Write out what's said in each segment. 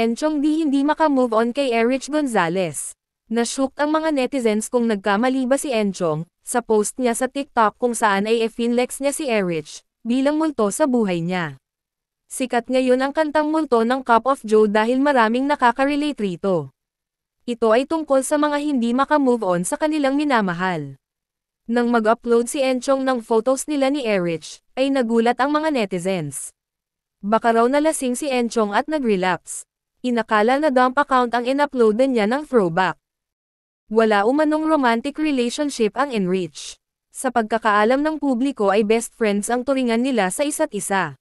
Enchong di hindi makamove on kay Erich Gonzalez. Nashook ang mga netizens kung nagkamali ba si Enchong, sa post niya sa TikTok kung saan ay finlex niya si Erich, bilang multo sa buhay niya. Sikat ngayon ang kantang multo ng Cup of Joe dahil maraming nakaka-relate rito. Ito ay tungkol sa mga hindi makamove on sa kanilang minamahal. Nang mag-upload si Enchong ng photos nila ni Erich, ay nagulat ang mga netizens. Baka raw nalasing si Enchong at nag-relapse. Inakala na dump account ang in-uploadan niya ng throwback. Wala umanong romantic relationship ang Enrich. Sa pagkakaalam ng publiko ay best friends ang turingan nila sa isa't isa.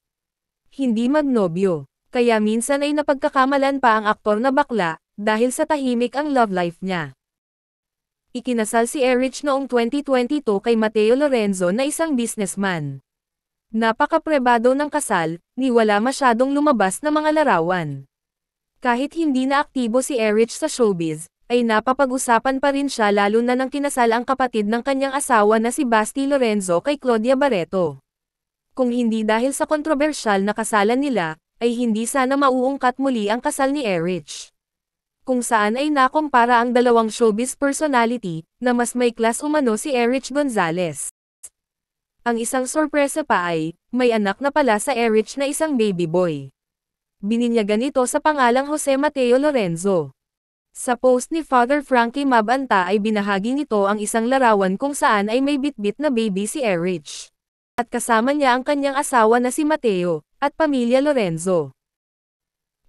Hindi magnobyo, kaya minsan ay napagkakamalan pa ang aktor na bakla, dahil sa tahimik ang love life niya. Ikinasal si Erich noong 2022 kay Mateo Lorenzo na isang businessman. Napaka-pribado ng kasal, ni wala masyadong lumabas na mga larawan. Kahit hindi na aktibo si Erich sa showbiz, ay napapag-usapan pa rin siya lalo na nang kinasal ang kapatid ng kanyang asawa na si Basti Lorenzo kay Claudia Barreto. Kung hindi dahil sa kontrobersyal na kasalan nila, ay hindi sana mauungkat muli ang kasal ni Erich. Kung saan ay nakumpara ang dalawang showbiz personality, na mas may class umano si Erich Gonzalez. Ang isang sorpresa pa ay, may anak na pala sa Erich na isang baby boy. Bininyagan ito sa pangalang Jose Mateo Lorenzo. Sa post ni Father Frankie Mabanta ay binahagi nito ang isang larawan kung saan ay may bitbit na baby si Erich. At kasama niya ang kanyang asawa na si Mateo, at pamilya Lorenzo.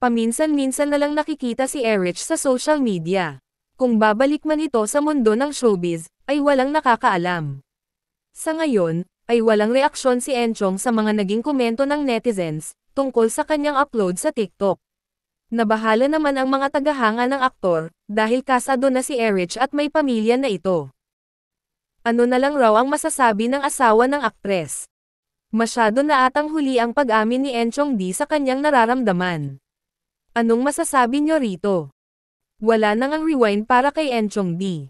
Paminsan-minsan na lang nakikita si Erich sa social media. Kung babalik man ito sa mundo ng showbiz, ay walang nakakaalam. Sa ngayon, ay walang reaksyon si Enchong sa mga naging komento ng netizens, tungkol sa kanyang upload sa TikTok. Nabahala naman ang mga tagahanga ng aktor, dahil kasado na si Erich at may pamilya na ito. Ano na lang raw ang masasabi ng asawa ng aktres? Masyado na atang huli ang pag-amin ni Enchong D sa kanyang nararamdaman. Anong masasabi nyo rito? Wala nang ang rewind para kay Enchong D.